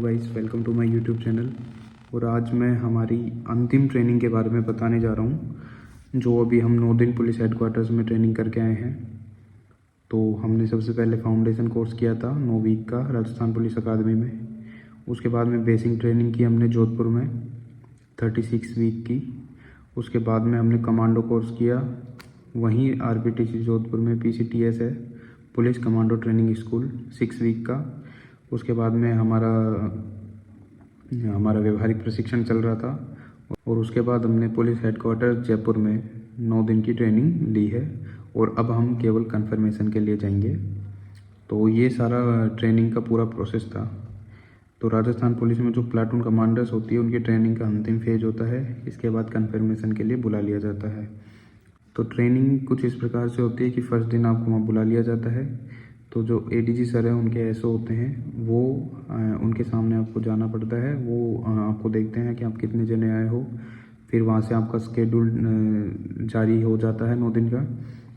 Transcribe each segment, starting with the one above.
Guys, welcome to my YouTube channel. और आज मैं हमारी अंतिम ट्रेनिंग के बारे में बताने जा रहा हूँ, जो अभी हम 9 दिन पुलिस हेडक्वार्टर्स में ट्रेनिंग करके आए हैं। तो हमने सबसे पहले फाउंडेशन कोर्स किया था 9 वीक का राजस्थान पुलिस अकादमी में। उसके बाद में बेसिक ट्रेनिंग की हमने जोधपुर में 36 वीक की। उसके बाद में हमने कमांडो कोर्स किया वहीं आरपीटीसी जोधपुर में, पीसीटीएस है, police commando training school, 6 week का। उसके बाद में हमारा व्यवहारिक प्रशिक्षण चल रहा था और उसके बाद हमने पुलिस हेडक्वार्टर जयपुर में 9 दिन की ट्रेनिंग ली है और अब हम केवल कन्फर्मेशन के लिए जाएंगे। तो ये सारा ट्रेनिंग का पूरा प्रोसेस था। तो राजस्थान पुलिस में जो प्लाटून कमांडर्स होती है उनकी ट्रेनिंग का अंतिम फेज होता है। इसके बाद कन्फर्मेशन के लिए बुला लिया जाता है। तो ट्रेनिंग कुछ इस प्रकार से होती है कि फर्स्ट दिन आपको वहाँ बुला लिया जाता है। तो जो एडीजी सर हैं, उनके एसओ होते हैं, वो उनके सामने आपको जाना पड़ता है। वो आपको देखते हैं कि आप कितने जने आए हो। फिर वहाँ से आपका स्केड्यूल जारी हो जाता है 9 दिन का।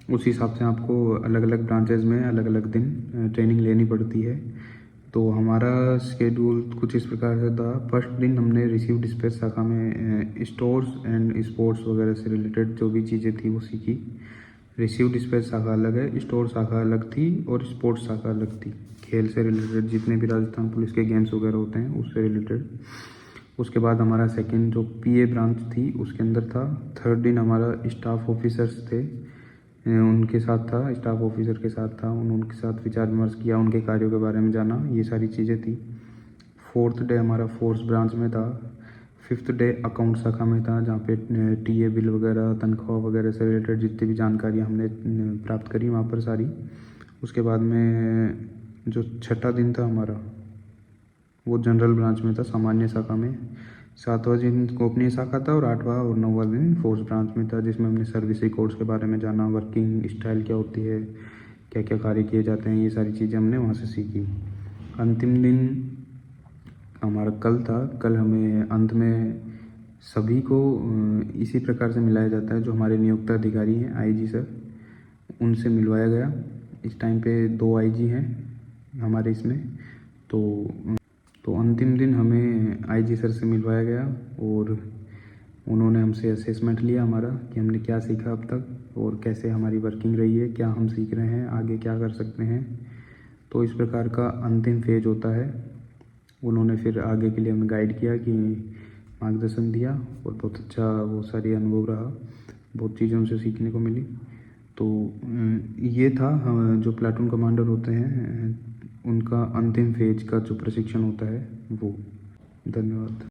उस हिसाब से आपको अलग अलग ब्रांचेज में अलग अलग दिन ट्रेनिंग लेनी पड़ती है। तो हमारा स्केड्यूल कुछ इस प्रकार से था। फर्स्ट दिन हमने रिसीव डिस्पैच शाखा में स्टोर्स एंड स्पोर्ट्स वगैरह से रिलेटेड जो भी चीज़ें थी वो सीखी। रिसीव डिस्पैच शाखा अलग है, स्टोर शाखा अलग थी और स्पोर्ट्स शाखा अलग थी। खेल से रिलेटेड जितने भी राजस्थान पुलिस के गेम्स वगैरह होते हैं उससे रिलेटेड। उसके बाद हमारा सेकंड जो पीए ब्रांच थी उसके अंदर था। थर्ड दिन हमारा स्टाफ ऑफिसर्स थे, उनके साथ था, स्टाफ ऑफिसर के साथ था। उनके साथ विचार विमर्श किया, उनके कार्यों के बारे में जाना, ये सारी चीज़ें थी। फोर्थ डे हमारा फोर्स ब्रांच में था। फिफ्थ डे अकाउंट शाखा में था, जहाँ पे टीए बिल वगैरह, तनख्वाह वगैरह से रिलेटेड जितनी भी जानकारियाँ हमने प्राप्त करी वहाँ पर सारी। उसके बाद में जो छठा दिन था हमारा वो जनरल ब्रांच में था, सामान्य शाखा में। 7वां दिन गोपनीय शाखा था और 8वां और 9वां दिन फोर्स ब्रांच में था, जिसमें हमने सर्विस रिकॉर्ड्स के बारे में जाना, वर्किंग स्टाइल क्या होती है, क्या क्या कार्य किए जाते हैं, ये सारी चीज़ें हमने वहाँ से सीखी। अंतिम दिन हमारा कल था। कल हमें अंत में सभी को इसी प्रकार से मिलाया जाता है। जो हमारे नियुक्त अधिकारी हैं आईजी सर, उनसे मिलवाया गया। इस टाइम पे 2 आईजी हैं हमारे इसमें। तो अंतिम दिन हमें आईजी सर से मिलवाया गया और उन्होंने हमसे असेसमेंट लिया हमारा कि हमने क्या सीखा अब तक और कैसे हमारी वर्किंग रही है, क्या हम सीख रहे हैं, आगे क्या कर सकते हैं। तो इस प्रकार का अंतिम फेज होता है। उन्होंने फिर आगे के लिए हमें गाइड किया, कि मार्गदर्शन दिया और बहुत अच्छा वो सारी अनुभव रहा। बहुत चीज़ें उनसे सीखने को मिली। तो ये था जो प्लाटून कमांडर होते हैं उनका अंतिम फेज का जो प्रशिक्षण होता है वो। धन्यवाद।